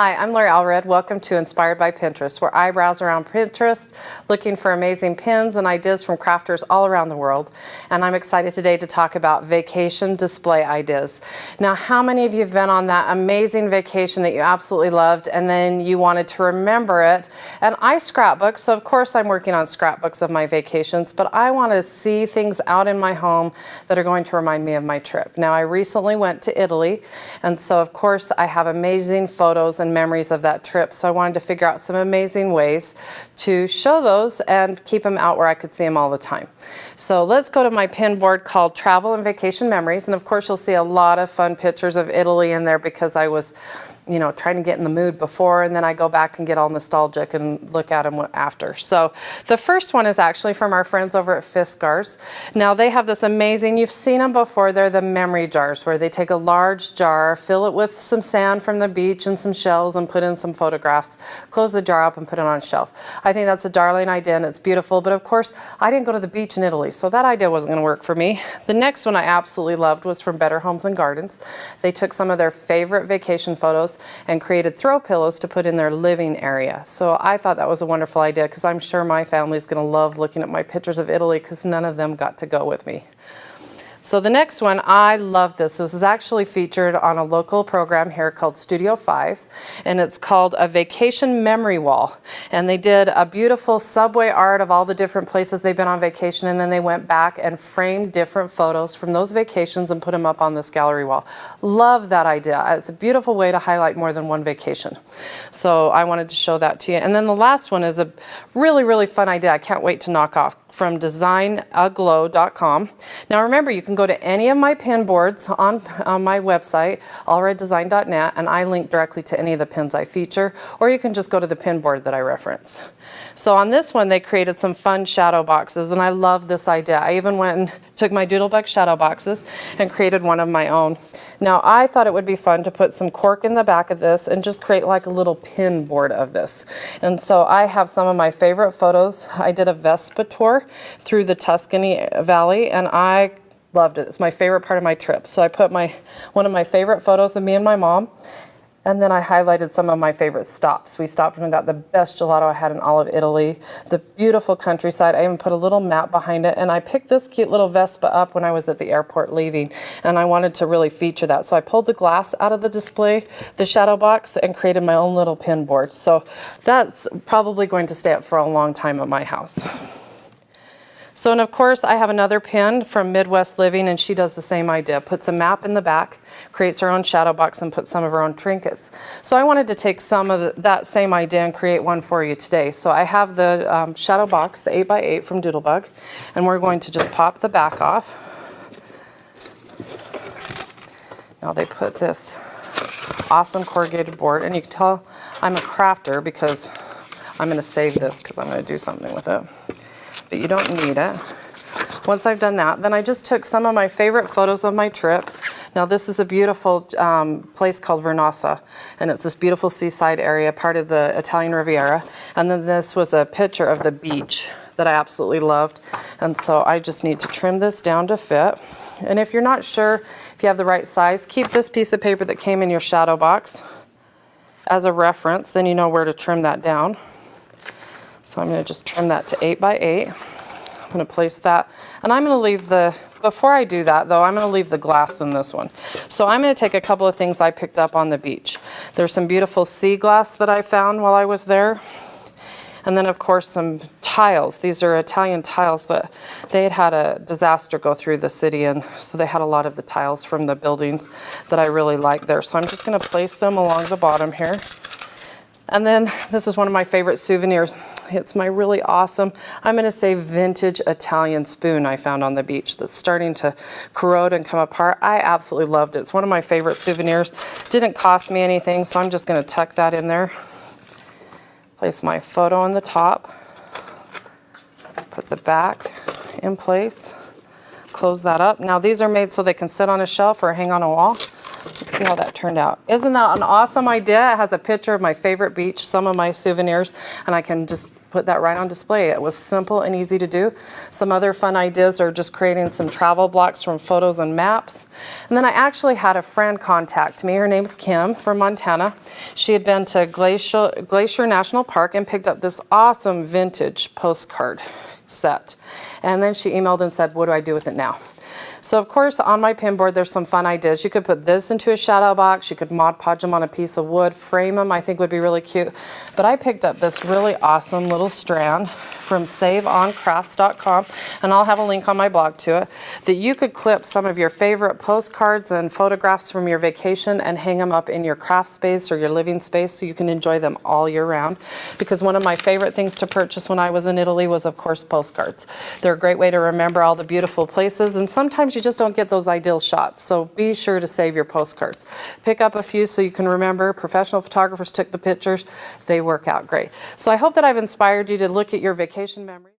Hi, I'm Allred. Welcome to Inspired by Pinterest, where I browse around Pinterest looking for amazing pins and ideas from crafters all around the world. And I'm excited today to talk about vacation display ideas. Now, how many of you have been on that amazing vacation that you absolutely loved and then you wanted to remember it? And I scrapbook, so of course I'm working on scrapbooks of my vacations, but I want to see things out in my home that are going to remind me of my trip. Now, I recently went to Italy, and so of course I have amazing photos and memories of that trip, so I wanted to figure out some amazing ways to show those and keep them out where I could see them all the time. So let's go to my pin board called Travel and Vacation Memories, and of course you'll see a lot of fun pictures of Italy in there because I was trying to get in the mood before, and then I go back and get all nostalgic and look at them after. So the first one is actually from our friends over at Fiskars. Now they have this amazing, you've seen them before, they're the memory jars where they take a large jar, fill it with some sand from the beach and some shells and put in some photographs, close the jar up and put it on a shelf. I think that's a darling idea and it's beautiful, but of course I didn't go to the beach in Italy, so that idea wasn't gonna work for me. The next one I absolutely loved was from Better Homes and Gardens. They took some of their favorite vacation photos and created throw pillows to put in their living area. So I thought that was a wonderful idea because I'm sure my family's going to love looking at my pictures of Italy because none of them got to go with me. So the next one, I love this. This is actually featured on a local program here called Studio 5, and it's called a Vacation Memory Wall. And they did a beautiful subway art of all the different places they've been on vacation, and then they went back and framed different photos from those vacations and put them up on this gallery wall. Love that idea. It's a beautiful way to highlight more than one vacation. So I wanted to show that to you. And then the last one is a really, really fun idea I can't wait to knock off, from designaglow.com. Now remember, you can go to any of my pin boards on my website, allreddesign.net, and I link directly to any of the pins I feature, or you can just go to the pin board that I reference. So on this one, they created some fun shadow boxes, and I love this idea. I even went and took my Doodlebug shadow boxes and created one of my own. Now I thought it would be fun to put some cork in the back of this and just create like a little pin board of this. And so I have some of my favorite photos. I did a Vespa tour through the Tuscany Valley, and I loved it. It's my favorite part of my trip. So I put one of my favorite photos of me and my mom, and then I highlighted some of my favorite stops. We stopped and got the best gelato I had in all of Italy, the beautiful countryside. I even put a little map behind it, and I picked this cute little Vespa up when I was at the airport leaving, and I wanted to really feature that. So I pulled the glass out of the display, the shadow box, and created my own little pin board. So that's probably going to stay up for a long time at my house. So, and of course, I have another pin from Midwest Living, and she does the same idea. Puts a map in the back, creates her own shadow box, and puts some of her own trinkets. So I wanted to take some of that same idea and create one for you today. So I have the shadow box, the 8x8 from Doodlebug, and we're going to just pop the back off. Now they put this awesome corrugated board, and you can tell I'm a crafter because I'm going to save this because I'm going to do something with it. But you don't need it. Once I've done that, then I just took some of my favorite photos of my trip. Now this is a beautiful place called Vernazza, and it's this beautiful seaside area, part of the Italian Riviera. And then this was a picture of the beach that I absolutely loved. And so I just need to trim this down to fit. And if you're not sure if you have the right size, keep this piece of paper that came in your shadow box as a reference, then you know where to trim that down. So I'm going to just trim that to 8x8. I'm going to place that, and I'm going to leave before I do that though, I'm going to leave the glass in this one. So I'm going to take a couple of things I picked up on the beach. There's some beautiful sea glass that I found while I was there. And then of course some tiles. These are Italian tiles that they had a disaster go through the city, and so they had a lot of the tiles from the buildings that I really like there. So I'm just going to place them along the bottom here. And then this is one of my favorite souvenirs. It's my really awesome, I'm going to say vintage Italian spoon I found on the beach that's starting to corrode and come apart. I absolutely loved it. It's one of my favorite souvenirs. Didn't cost me anything, so I'm just going to tuck that in there. Place my photo on the top. Put the back in place. Close that up. Now these are made so they can sit on a shelf or hang on a wall. Let's see how that turned out. Isn't that an awesome idea? It has a picture of my favorite beach, some of my souvenirs, and I can just put that right on display. It was simple and easy to do. Some other fun ideas are just creating some travel blocks from photos and maps. And then I actually had a friend contact me. Her name's Kim from Montana. She had been to Glacier National Park and picked up this awesome vintage postcard set. And then she emailed and said, what do I do with it now? So of course on my pin board there's some fun ideas. You could put this into a shadow box, you could Mod Podge them on a piece of wood, frame them, I think would be really cute. But I picked up this really awesome little strand from SaveOnCrafts.com, and I'll have a link on my blog to it, that you could clip some of your favorite postcards and photographs from your vacation and hang them up in your craft space or your living space so you can enjoy them all year round. Because one of my favorite things to purchase when I was in Italy was, of course, postcards. They're a great way to remember all the beautiful places, and sometimes you just don't get those ideal shots, so be sure to save your postcards. Pick up a few so you can remember. Professional photographers took the pictures. They work out great. So I hope that I've inspired you to look at your vacation memories.